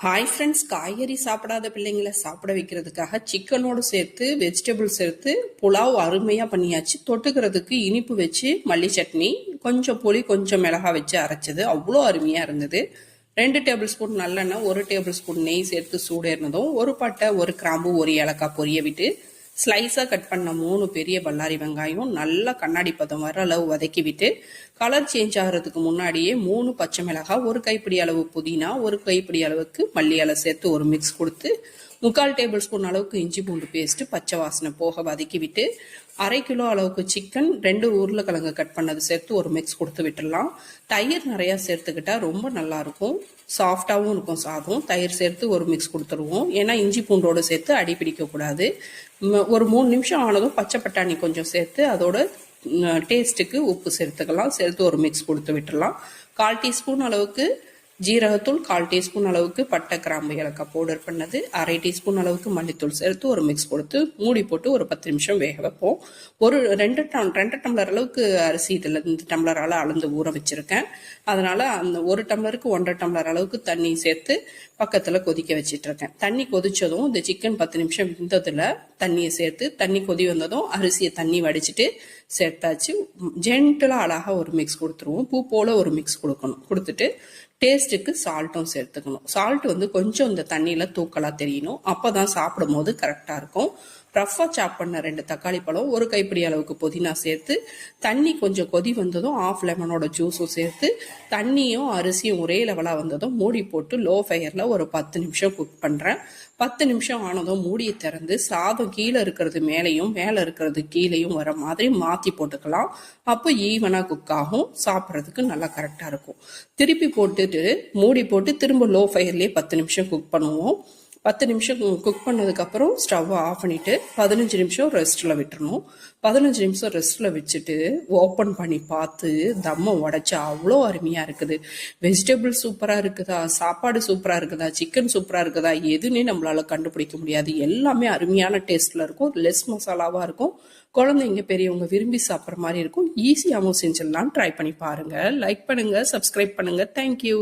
Hi friends, காய்கறி சாப்பிடாத பிள்ளைங்களை சாப்பிட வைக்கிறதுக்காக சிக்கனோடு சேர்த்து வெஜிடபிள் சேர்த்து புலாவ் அருமையாக பண்ணியாச்சு. தொட்டுக்கிறதுக்கு இனிப்பு வச்சு மல்லி சட்னி, கொஞ்சம் புளி கொஞ்சம் மிளகா வச்சு அரைச்சது அவ்வளோ அருமையாக இருந்தது. 2 டேபிள் ஸ்பூன் நல்லெண்ணெய், 1 டேபிள் ஸ்பூன் நெய் சேர்த்து சூடேறினதும் 1 பட்டை, 1 கிராம்பு, 1 ஏலக்காய் பொரிய விட்டு ஸ்லைஸாக கட் பண்ண 3 பெரிய பல்லாரி வெங்காயம் நல்லா கண்ணாடி பதம் வர அளவு வதக்கி விட்டு கலர் சேஞ்ச் ஆகிறதுக்கு முன்னாடியே 3 பச்சை மிளகாய், 1 கைப்பிடி அளவு புதினா, 1 கைப்பிடி அளவுக்கு மல்லி இலை சேர்த்து ஒரு மிக்ஸ் கொடுத்து 3/4 டேபிள் ஸ்பூன் அளவுக்கு இஞ்சி பூண்டு பேஸ்ட் பச்சை வாசனை போக வதக்கி விட்டு 1/2 கிலோ அளவுக்கு சிக்கன், 2 உருளைக்கிழங்கு கட் பண்ணது சேர்த்து ஒரு மிக்ஸ் கொடுத்து விட்டுடலாம். தயிர் நிறையா சேர்த்துக்கிட்டா ரொம்ப நல்லா இருக்கும், சாஃப்டாகவும் இருக்கும் சாதம். தயிர் சேர்த்து ஒரு மிக்ஸ் கொடுத்துருவோம், ஏன்னா இஞ்சி பூண்டோடு சேர்த்து அடி பிடிக்கக்கூடாது. ஒரு 3 நிமிஷம் ஆனதும் பச்சை பட்டாணி கொஞ்சம் சேர்த்து அதோட டேஸ்ட்டுக்கு உப்பு சேர்த்துக்கலாம். சேர்த்து ஒரு மிக்ஸ் கொடுத்து விட்டுடலாம். 1/4 டீஸ்பூன் அளவுக்கு ஜீரகத்தூள், 1/4 டீஸ்பூன் அளவுக்கு பட்டை கிராம்பு ஏலக்காய் பவுடர் பண்ணது, 1/2 டீஸ்பூன் அளவுக்கு மல்லித்தூள் சேர்த்து ஒரு மிக்ஸ் கொடுத்து மூடி போட்டு ஒரு 10 நிமிஷம் வேக வைப்போம். ஒரு 2 டம்ளர் அளவுக்கு அரிசி இதில் இந்த டம்ளரால் அளந்து ஊற வச்சிருக்கேன். அதனால அந்த 1 டம்ளருக்கு 1.5 டம்ளர் அளவுக்கு தண்ணி சேர்த்து பக்கத்தில் கொதிக்க வச்சிட்டு இருக்கேன். தண்ணி கொதிச்சதும் இந்த சிக்கன் 10 நிமிஷம் வெந்ததில் தண்ணியை சேர்த்து தண்ணி கொதி வந்ததும் அரிசியை தண்ணி வடிச்சிட்டு சேர்த்தாச்சு. ஜென்டலாக அழகாக ஒரு மிக்ஸ் கொடுத்துருவோம். பூ போல ஒரு மிக்ஸ் கொடுத்துட்டு டேஸ்ட்டுக்கு சால்ட்டும் சேர்த்துக்கணும். சால்ட் கொஞ்சம் இந்த தண்ணியில் தூக்கலாக தெரியணும், அப்போ தான் சாப்பிடும் போது கரெக்டாக இருக்கும். ரஃபாக சாப் பண்ண 2 தக்காளி பழம், 1 கைப்பிடி அளவுக்கு புதினா சேர்த்து தண்ணி கொஞ்சம் கொதி வந்ததும் 1/2 லெமனோட ஜூஸும் சேர்த்து தண்ணியும் அரிசியும் ஒரே லெவலாக வந்ததும் மூடி போட்டு லோ ஃபயரில் ஒரு 10 நிமிஷம் குக் பண்ணுறேன். 10 நிமிஷம் ஆனதும் மூடியை திறந்து சாதம் கீழே இருக்கிறது மேலேயும் மேலே இருக்கிறது கீழேயும் வர மாதிரி மாற்றி போட்டுக்கலாம். அப்போ ஈவனாக குக் ஆகும், சாப்பிட்றதுக்கு நல்லா கரெக்டாக இருக்கும். திருப்பி போட்டுட்டு மூடி போட்டு திரும்ப லோ ஃபயர்லேயே 10 நிமிஷம் குக் பண்ணுவோம். 10 நிமிஷம் குக் பண்ணதுக்கப்புறம் ஸ்டவ்வை ஆஃப் பண்ணிவிட்டு 15 நிமிஷம் ரெஸ்ட்டில் விட்டுறணும். 15 நிமிஷம் ரெஸ்ட்டில் வச்சுட்டு ஓப்பன் பண்ணி பார்த்து தம்மை உடைச்சா அவ்வளோ அருமையாக இருக்குது. வெஜிடபிள் சூப்பராக இருக்குதா, சாப்பாடு சூப்பராக இருக்குதா, சிக்கன் சூப்பராக இருக்குதா, எதுன்னே நம்மளால் கண்டுபிடிக்க முடியாது. எல்லாமே அருமையான டேஸ்ட்டில் இருக்கும், லெஸ் மசாலாவாக இருக்கும். குழந்தைங்க பெரியவங்க விரும்பி சாப்பிட்ற மாதிரி இருக்கும். ஈஸியாகவும் செஞ்சிடலாம். ட்ரை பண்ணி பாருங்கள். லைக் பண்ணுங்கள், சப்ஸ்கிரைப் பண்ணுங்கள். தேங்க்யூ.